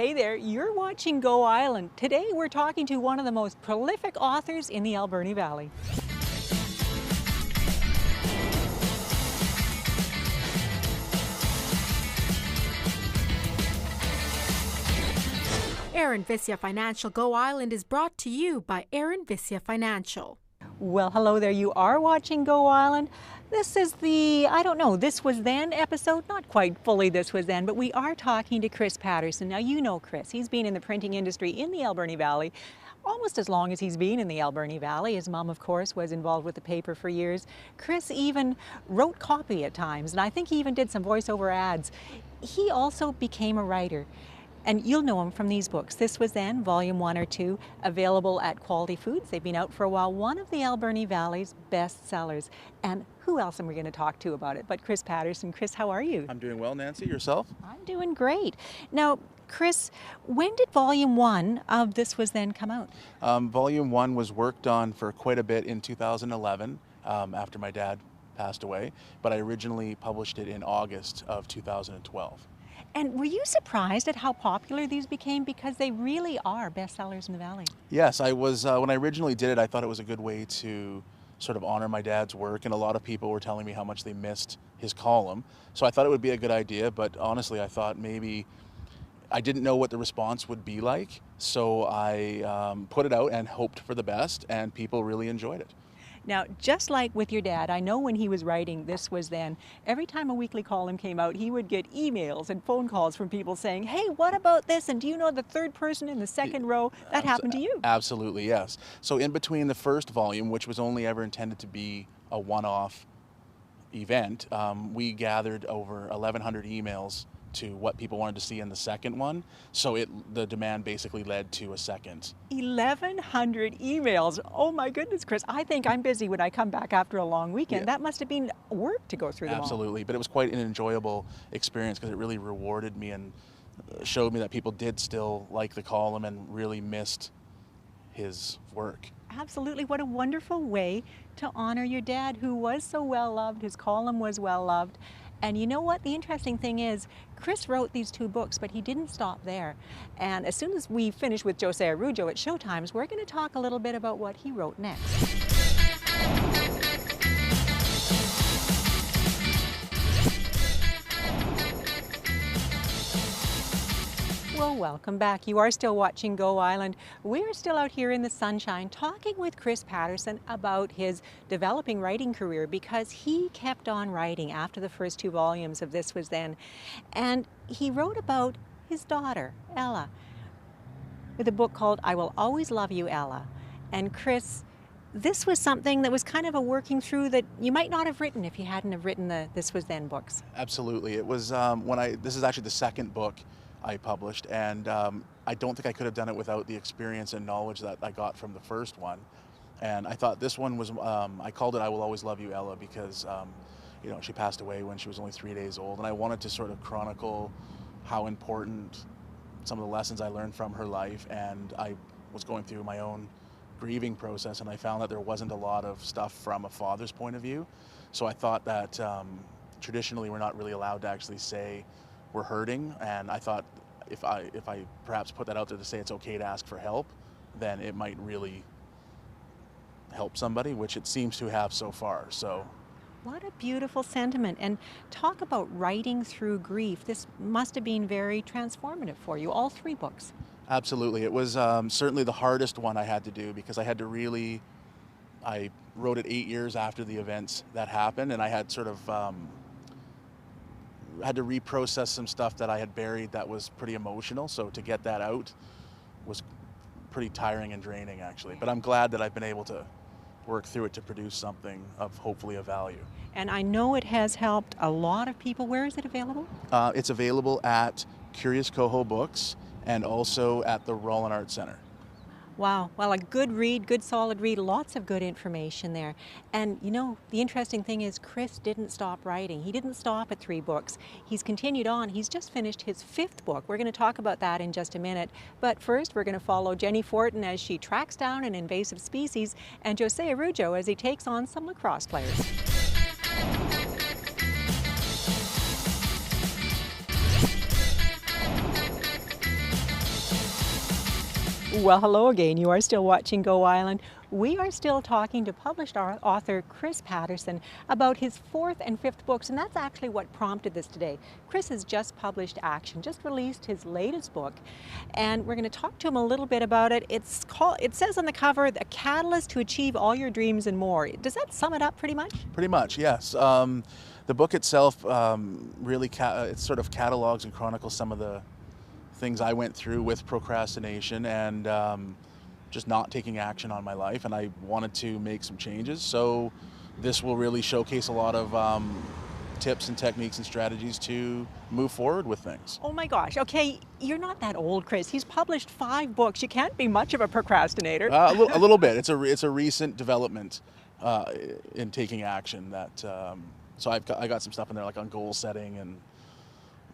Hey there, you're watching Go Island. Today we're talking to one of the most prolific authors in the Alberni Valley. Aaron Vissia Financial Go Island is brought to you by Aaron Vissia Financial. Well, hello there, you are watching Go Island. This is the, This Was Then episode. Not quite fully This Was Then, but we are talking to Kris Patterson. Now, you know Kris. He's been in the printing industry in the Alberni Valley almost as long as he's been in the Alberni Valley. His mom, of course, was involved with the paper for years. Kris even wrote copy at times, and I think he even did some voiceover ads. He also became a writer. And you'll know him from these books. This Was Then, Volume 1 or 2, available at Quality Foods. They've been out for a while. One of the Alberni Valley's best sellers. And who else am we going to talk to about it but Kris Patterson? Kris, how are you? I'm doing well, Nancy. Yourself? I'm doing great. Now, Kris, when did Volume 1 of This Was Then come out? Volume 1 was worked on for quite a bit in 2011 after my dad passed away, but I originally published it in August of 2012. And were you surprised at how popular these became? Because they really are bestsellers in the Valley. Yes, I was. When I originally did it, I thought it was a good way to sort of honor my dad's work, and a lot of people were telling me how much they missed his column. So I thought it would be a good idea, but honestly, I thought maybe I didn't know what the response would be like, so I put it out and hoped for the best, and people really enjoyed it. Now, just like with your dad, I know when he was writing This Was Then, every time a weekly column came out, he would get emails and phone calls from people saying, hey, what about this? And do you know the third person in the second row? That happened to you. Absolutely, yes. So in between the first volume, which was only ever intended to be a one-off event, we gathered over 1,100 emails to what people wanted to see in the second one. So the demand basically led to a second. 1,100 emails. Oh my goodness, Kris. I think I'm busy when I come back after a long weekend. Yeah. That must have been work to go through them all. Absolutely, but it was quite an enjoyable experience because it really rewarded me and showed me that people did still like the column and really missed his work. Absolutely. What a wonderful way to honor your dad, who was so well loved. His column was well loved. And you know what? The interesting thing is, Kris wrote these two books, but he didn't stop there. And as soon as we finish with Jose Araujo at Showtimes, we're going to talk a little bit about what he wrote next. Well, welcome back. You are still watching Go Island. We're still out here in the sunshine talking with Kris Patterson about his developing writing career, because he kept on writing after the first two volumes of This Was Then. And he wrote about his daughter, Ella, with a book called I Will Always Love You, Ella. And Kris, this was something that was kind of a working through that you might not have written if you hadn't have written the This Was Then books. Absolutely. It was this is actually the second book I published, and I don't think I could have done it without the experience and knowledge that I got from the first one. And I thought this one was, I called it I Will Always Love You, Ella, because she passed away when she was only 3 days old, and I wanted to sort of chronicle how important some of the lessons I learned from her life. And I was going through my own grieving process, and I found that there wasn't a lot of stuff from a father's point of view. So I thought that traditionally we're not really allowed to actually say we're hurting, and I thought if I perhaps put that out there to say it's okay to ask for help, then it might really help somebody, which it seems to have so far. So what a beautiful sentiment. And talk about writing through grief. This must have been very transformative for you, all three books. Absolutely. It was certainly the hardest one I had to do, because I wrote it 8 years after the events that happened, and I had sort of had to reprocess some stuff that I had buried that was pretty emotional. So to get that out was pretty tiring and draining, actually. But I'm glad that I've been able to work through it to produce something of hopefully a value. And I know it has helped a lot of people. Where is it available? It's available at Curious Coho Books and also at the Rollin Arts Center. Wow. Well, a good read, good solid read, lots of good information there. And you know, the interesting thing is Kris didn't stop writing. He didn't stop at 3 books. He's continued on. He's just finished his 5th book. We're going to talk about that in just a minute. But first, we're going to follow Jenny Fortin as she tracks down an invasive species, and Jose Araujo as he takes on some lacrosse players. Well, hello again. You are still watching Go Island. We are still talking to published author Kris Patterson about his fourth and fifth books, and that's actually what prompted this today. Kris has just published Action, just released his latest book, and we're going to talk to him a little bit about it. It says on the cover, "A catalyst to achieve all your dreams and more." Does that sum it up pretty much? Pretty much, yes. The book itself really it sort of catalogs and chronicles some of the things I went through with procrastination and just not taking action on my life, and I wanted to make some changes. So this will really showcase a lot of tips and techniques and strategies to move forward with things. Oh my gosh, okay, you're not that old, Kris. He's published 5 books. You can't be much of a procrastinator. A little bit. It's a recent development in taking action that, so I got some stuff in there like on goal setting and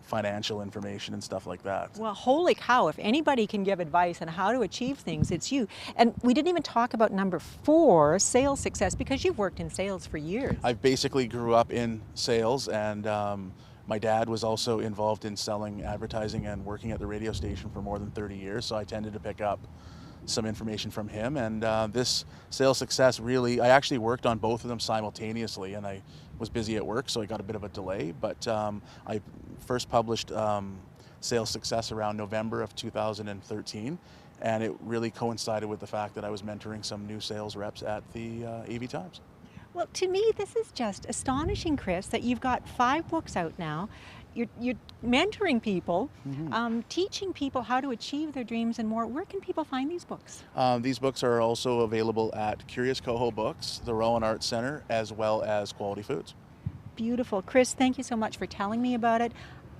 financial information and stuff like that. Well, holy cow, if anybody can give advice on how to achieve things, it's you. And we didn't even talk about number 4, sales success, because you've worked in sales for years. I basically grew up in sales, and my dad was also involved in selling advertising and working at the radio station for more than 30 years, so I tended to pick up some information from him. And this sales success really, I actually worked on both of them simultaneously, and I was busy at work, so I got a bit of a delay, but I first published Sales Success around November of 2013, and it really coincided with the fact that I was mentoring some new sales reps at the AV Times. Well, to me, this is just astonishing, Kris, that you've got 5 books out now. You're mentoring people, teaching people how to achieve their dreams and more. Where can people find these books? These books are also available at Curious Coho Books, the Rowan Arts Center, as well as Quality Foods. Beautiful. Kris, thank you so much for telling me about it.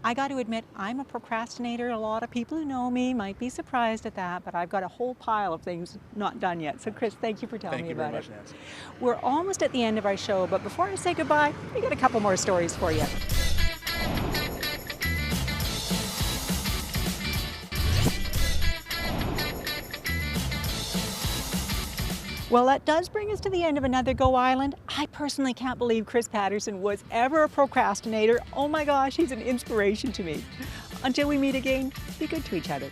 I got to admit, I'm a procrastinator. A lot of people who know me might be surprised at that, but I've got a whole pile of things not done yet. So Kris, thank you for telling me about it. Thank you very much, Nancy. We're almost at the end of our show, but before I say goodbye, we got a couple more stories for you. Well, that does bring us to the end of another Go Island. I personally can't believe Kris Patterson was ever a procrastinator. Oh my gosh, he's an inspiration to me. Until we meet again, be good to each other.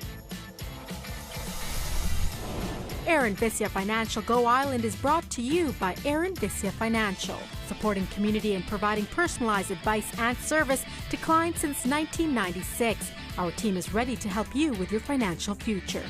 Aaron Visya Financial Go Island is brought to you by Aaron Visya Financial, supporting community and providing personalized advice and service to clients since 1996. Our team is ready to help you with your financial future.